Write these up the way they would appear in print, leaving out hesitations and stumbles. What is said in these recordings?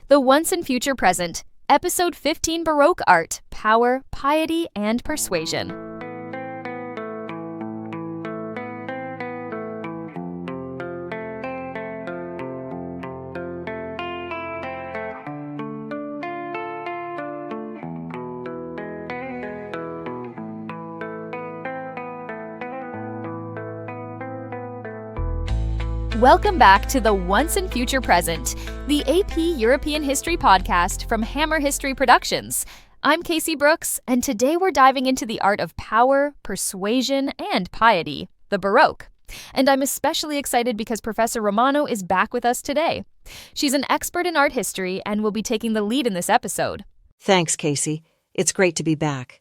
The Once and Future Present, Episode 15 Baroque Art, Power, Piety, and Persuasion. Welcome back to the Once and Future Present, the AP European History podcast from Hammer History Productions. I'm Casey Brooks, and today we're diving into the art of power, persuasion, and piety, the Baroque. And I'm especially excited because Professor Romano is back with us today. She's an expert in art history and will be taking the lead in this episode. Thanks, Casey. It's great to be back.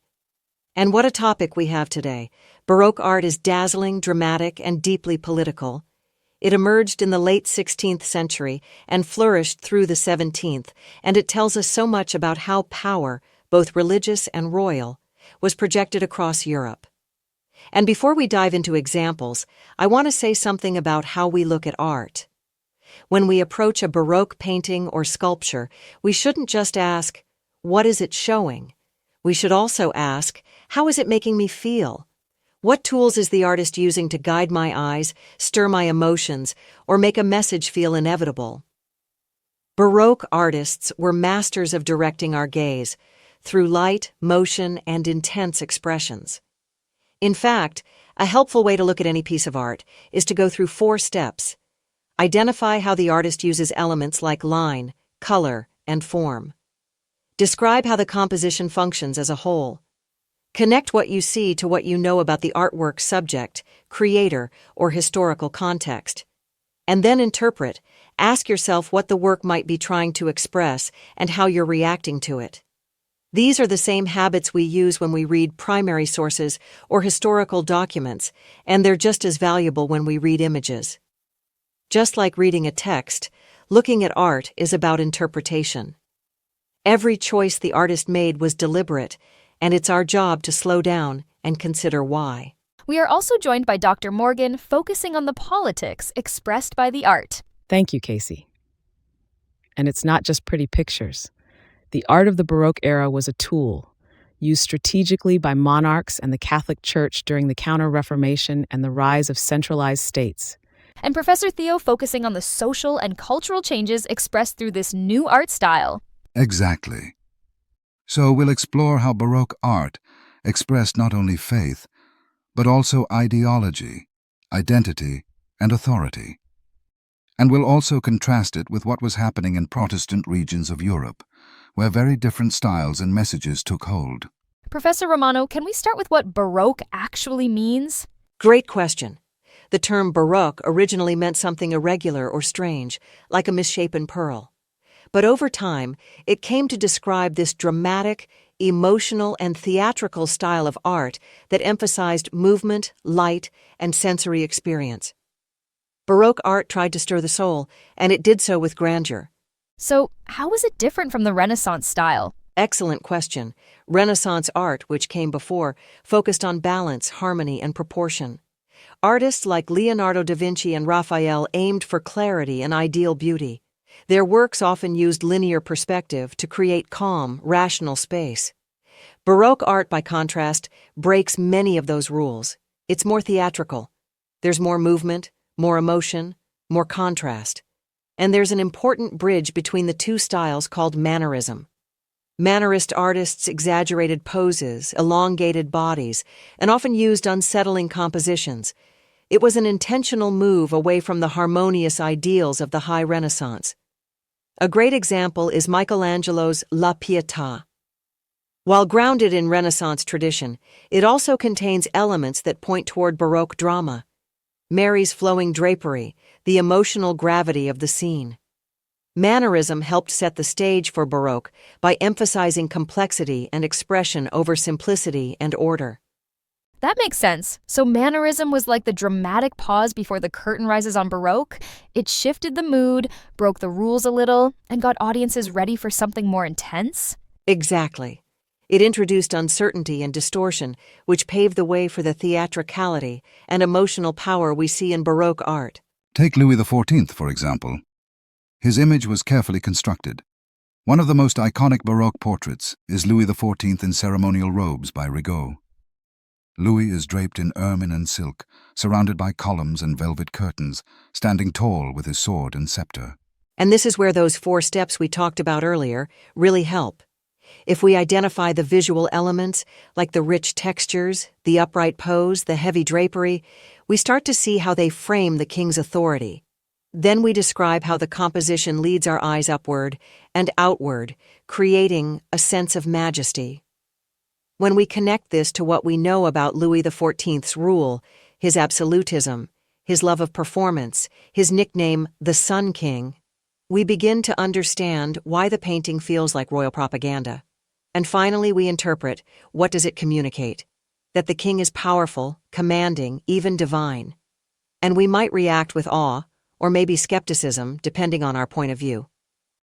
And what a topic we have today. Baroque art is dazzling, dramatic, and deeply political. It emerged in the late 16th century and flourished through the 17th, and it tells us so much about how power, both religious and royal, was projected across Europe. And before we dive into examples, I want to say something about how we look at art. When we approach a Baroque painting or sculpture, we shouldn't just ask, what is it showing? We should also ask, how is it making me feel? What tools is the artist using to guide my eyes, stir my emotions, or make a message feel inevitable? Baroque artists were masters of directing our gaze through light, motion, and intense expressions. In fact, a helpful way to look at any piece of art is to go through 4 steps. Identify how the artist uses elements like line, color, and form. Describe how the composition functions as a whole. Connect what you see to what you know about the artwork's subject, creator, or historical context. And then interpret. Ask yourself what the work might be trying to express and how you're reacting to it. These are the same habits we use when we read primary sources or historical documents, and they're just as valuable when we read images. Just like reading a text, looking at art is about interpretation. Every choice the artist made was deliberate, and it's our job to slow down and consider why. We are also joined by Dr. Morgan, focusing on the politics expressed by the art. Thank you, Casey. And it's not just pretty pictures. The art of the Baroque era was a tool, used strategically by monarchs and the Catholic Church during the Counter-Reformation and the rise of centralized states. And Professor Theo focusing on the social and cultural changes expressed through this new art style. Exactly. So we'll explore how Baroque art expressed not only faith, but also ideology, identity, and authority. And we'll also contrast it with what was happening in Protestant regions of Europe, where very different styles and messages took hold. Professor Romano, can we start with what Baroque actually means? Great question. The term Baroque originally meant something irregular or strange, like a misshapen pearl. But over time, it came to describe this dramatic, emotional, and theatrical style of art that emphasized movement, light, and sensory experience. Baroque art tried to stir the soul, and it did so with grandeur. So, how was it different from the Renaissance style? Excellent question. Renaissance art, which came before, focused on balance, harmony, and proportion. Artists like Leonardo da Vinci and Raphael aimed for clarity and ideal beauty. Their works often used linear perspective to create calm, rational space. Baroque art, by contrast, breaks many of those rules. It's more theatrical. There's more movement, more emotion, more contrast. And there's an important bridge between the two styles called mannerism. Mannerist artists exaggerated poses, elongated bodies, and often used unsettling compositions. It was an intentional move away from the harmonious ideals of the High Renaissance. A great example is Michelangelo's La Pietà. While grounded in Renaissance tradition, it also contains elements that point toward Baroque drama. Mary's flowing drapery, the emotional gravity of the scene. Mannerism helped set the stage for Baroque by emphasizing complexity and expression over simplicity and order. That makes sense. So mannerism was like the dramatic pause before the curtain rises on Baroque. It shifted the mood, broke the rules a little, and got audiences ready for something more intense? Exactly. It introduced uncertainty and distortion, which paved the way for the theatricality and emotional power we see in Baroque art. Take Louis XIV, for example. His image was carefully constructed. One of the most iconic Baroque portraits is Louis XIV in ceremonial robes by Rigaud. Louis is draped in ermine and silk, surrounded by columns and velvet curtains, standing tall with his sword and scepter. And this is where those 4 steps we talked about earlier really help. If we identify the visual elements, like the rich textures, the upright pose, the heavy drapery, we start to see how they frame the king's authority. Then we describe how the composition leads our eyes upward and outward, creating a sense of majesty. When we connect this to what we know about Louis XIV's rule, his absolutism, his love of performance, his nickname, the Sun King, we begin to understand why the painting feels like royal propaganda. And finally, we interpret, what does it communicate? That the king is powerful, commanding, even divine. And we might react with awe, or maybe skepticism, depending on our point of view.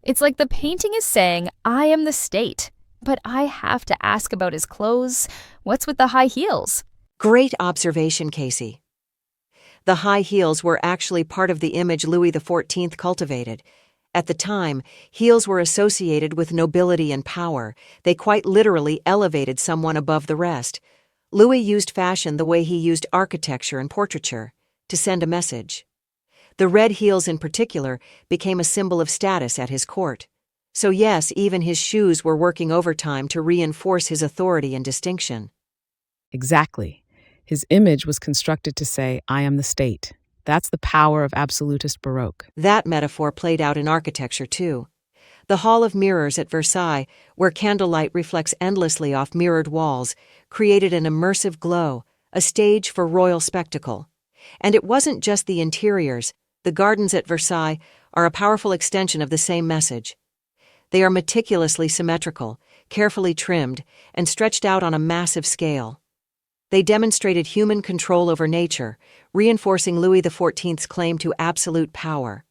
It's like the painting is saying, I am the state, but I have to ask about his clothes. What's with the high heels? Great observation, Casey. The high heels were actually part of the image Louis XIV cultivated. At the time, heels were associated with nobility and power. They quite literally elevated someone above the rest. Louis used fashion the way he used architecture and portraiture, to send a message. The red heels in particular became a symbol of status at his court. So yes, even his shoes were working overtime to reinforce his authority and distinction. Exactly. His image was constructed to say, I am the state. That's the power of absolutist Baroque. That metaphor played out in architecture, too. The Hall of Mirrors at Versailles, where candlelight reflects endlessly off mirrored walls, created an immersive glow, a stage for royal spectacle. And it wasn't just the interiors. The gardens at Versailles are a powerful extension of the same message. They are meticulously symmetrical, carefully trimmed, and stretched out on a massive scale. They demonstrated human control over nature, reinforcing Louis XIV's claim to absolute power.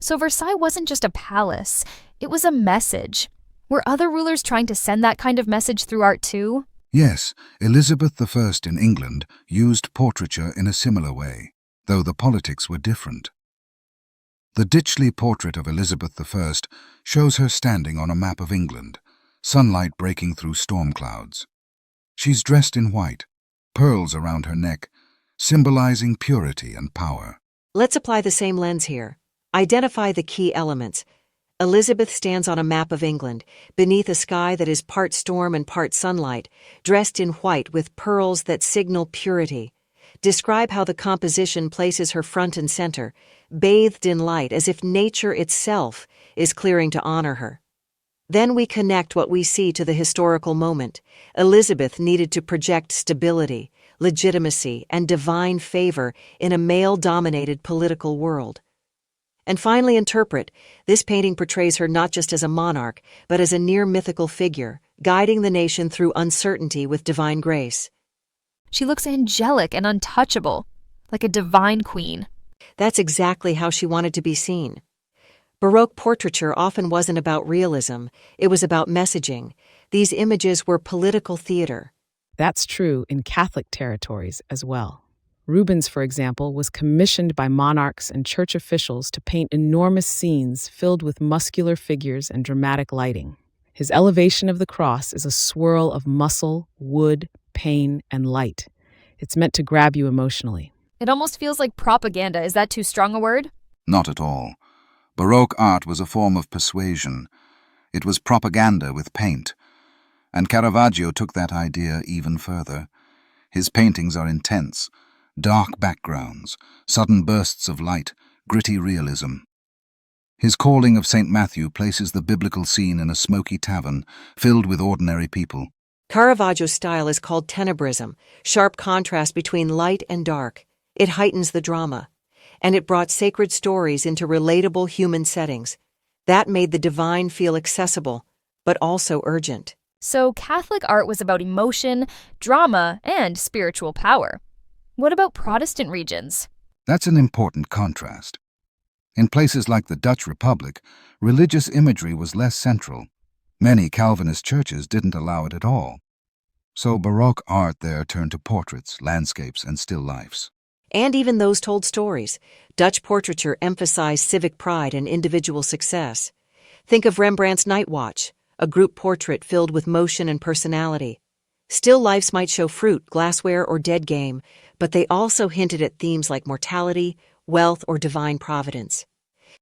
So Versailles wasn't just a palace, it was a message. Were other rulers trying to send that kind of message through art too? Yes, Elizabeth I in England used portraiture in a similar way, though the politics were different. The Ditchley portrait of Elizabeth I shows her standing on a map of England, sunlight breaking through storm clouds. She's dressed in white, pearls around her neck, symbolizing purity and power. Let's apply the same lens here. Identify the key elements. Elizabeth stands on a map of England, beneath a sky that is part storm and part sunlight, dressed in white with pearls that signal purity. Describe how the composition places her front and center, bathed in light as if nature itself is clearing to honor her. Then we connect what we see to the historical moment. Elizabeth needed to project stability, legitimacy, and divine favor in a male-dominated political world. And finally interpret, this painting portrays her not just as a monarch, but as a near-mythical figure, guiding the nation through uncertainty with divine grace. She looks angelic and untouchable, like a divine queen. That's exactly how she wanted to be seen. Baroque portraiture often wasn't about realism, it was about messaging. These images were political theater. That's true in Catholic territories as well. Rubens, for example, was commissioned by monarchs and church officials to paint enormous scenes filled with muscular figures and dramatic lighting. His elevation of the cross is a swirl of muscle, wood, pain, and light. It's meant to grab you emotionally. It almost feels like propaganda. Is that too strong a word? Not at all. Baroque art was a form of persuasion. It was propaganda with paint. And Caravaggio took that idea even further. His paintings are intense, dark backgrounds, sudden bursts of light, gritty realism. His calling of St. Matthew places the biblical scene in a smoky tavern filled with ordinary people. Caravaggio's style is called tenebrism, sharp contrast between light and dark. It heightens the drama. And it brought sacred stories into relatable human settings. That made the divine feel accessible, but also urgent. So Catholic art was about emotion, drama, and spiritual power. What about Protestant regions? That's an important contrast. In places like the Dutch Republic, religious imagery was less central. Many Calvinist churches didn't allow it at all. So Baroque art there turned to portraits, landscapes, and still lifes. And even those told stories. Dutch portraiture emphasized civic pride and individual success. Think of Rembrandt's Night Watch, a group portrait filled with motion and personality. Still lifes might show fruit, glassware, or dead game, but they also hinted at themes like mortality, wealth, or divine providence.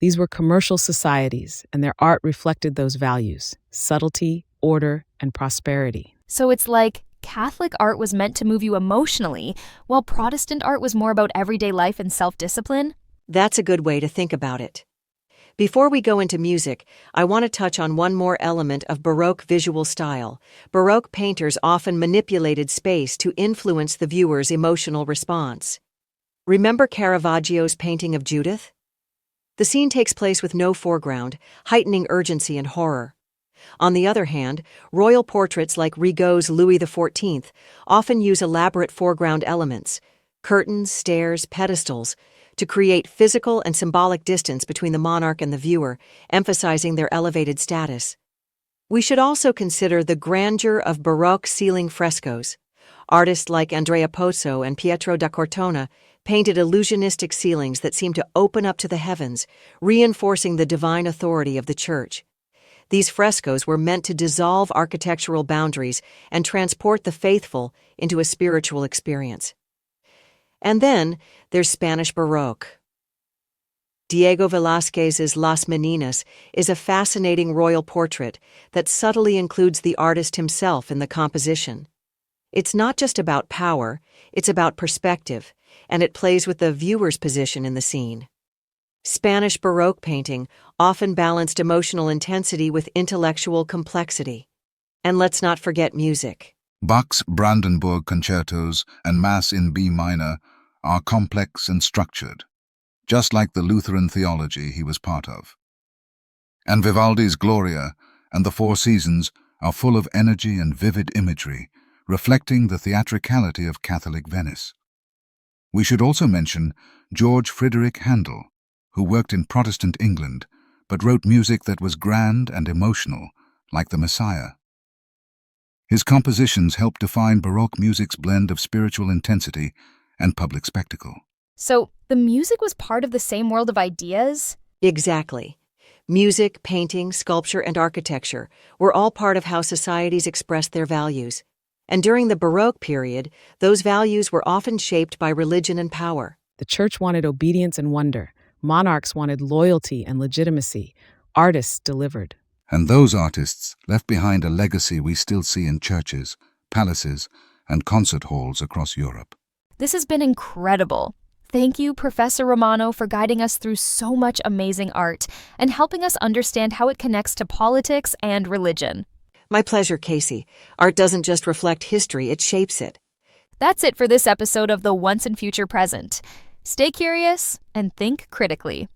These were commercial societies, and their art reflected those values: subtlety, order, and prosperity. So it's like Catholic art was meant to move you emotionally, while Protestant art was more about everyday life and self-discipline? That's a good way to think about it. Before we go into music, I want to touch on one more element of Baroque visual style. Baroque painters often manipulated space to influence the viewer's emotional response. Remember Caravaggio's painting of Judith? The scene takes place with no foreground, heightening urgency and horror. On the other hand, royal portraits like Rigaud's Louis XIV often use elaborate foreground elements, curtains, stairs, pedestals, to create physical and symbolic distance between the monarch and the viewer, emphasizing their elevated status. We should also consider the grandeur of Baroque ceiling frescoes. Artists like Andrea Pozzo and Pietro da Cortona painted illusionistic ceilings that seemed to open up to the heavens, reinforcing the divine authority of the church. These frescoes were meant to dissolve architectural boundaries and transport the faithful into a spiritual experience. And then there's Spanish Baroque. Diego Velázquez's Las Meninas is a fascinating royal portrait that subtly includes the artist himself in the composition. It's not just about power, it's about perspective, and it plays with the viewer's position in the scene. Spanish Baroque painting often balanced emotional intensity with intellectual complexity. And let's not forget music. Bach's Brandenburg concertos and Mass in B minor are complex and structured, just like the Lutheran theology he was part of. And Vivaldi's Gloria and the Four Seasons are full of energy and vivid imagery, reflecting the theatricality of Catholic Venice. We should also mention George Friedrich Handel, who worked in Protestant England, but wrote music that was grand and emotional, like the Messiah. His compositions help define Baroque music's blend of spiritual intensity and public spectacle. So the music was part of the same world of ideas? Exactly. Music, painting, sculpture, and architecture were all part of how societies expressed their values. And during the Baroque period, those values were often shaped by religion and power. The church wanted obedience and wonder. Monarchs wanted loyalty and legitimacy. Artists delivered. And those artists left behind a legacy we still see in churches, palaces, and concert halls across Europe. This has been incredible. Thank you, Professor Romano, for guiding us through so much amazing art and helping us understand how it connects to politics and religion. My pleasure, Casey. Art doesn't just reflect history, it shapes it. That's it for this episode of The Once and Future Present. Stay curious and think critically.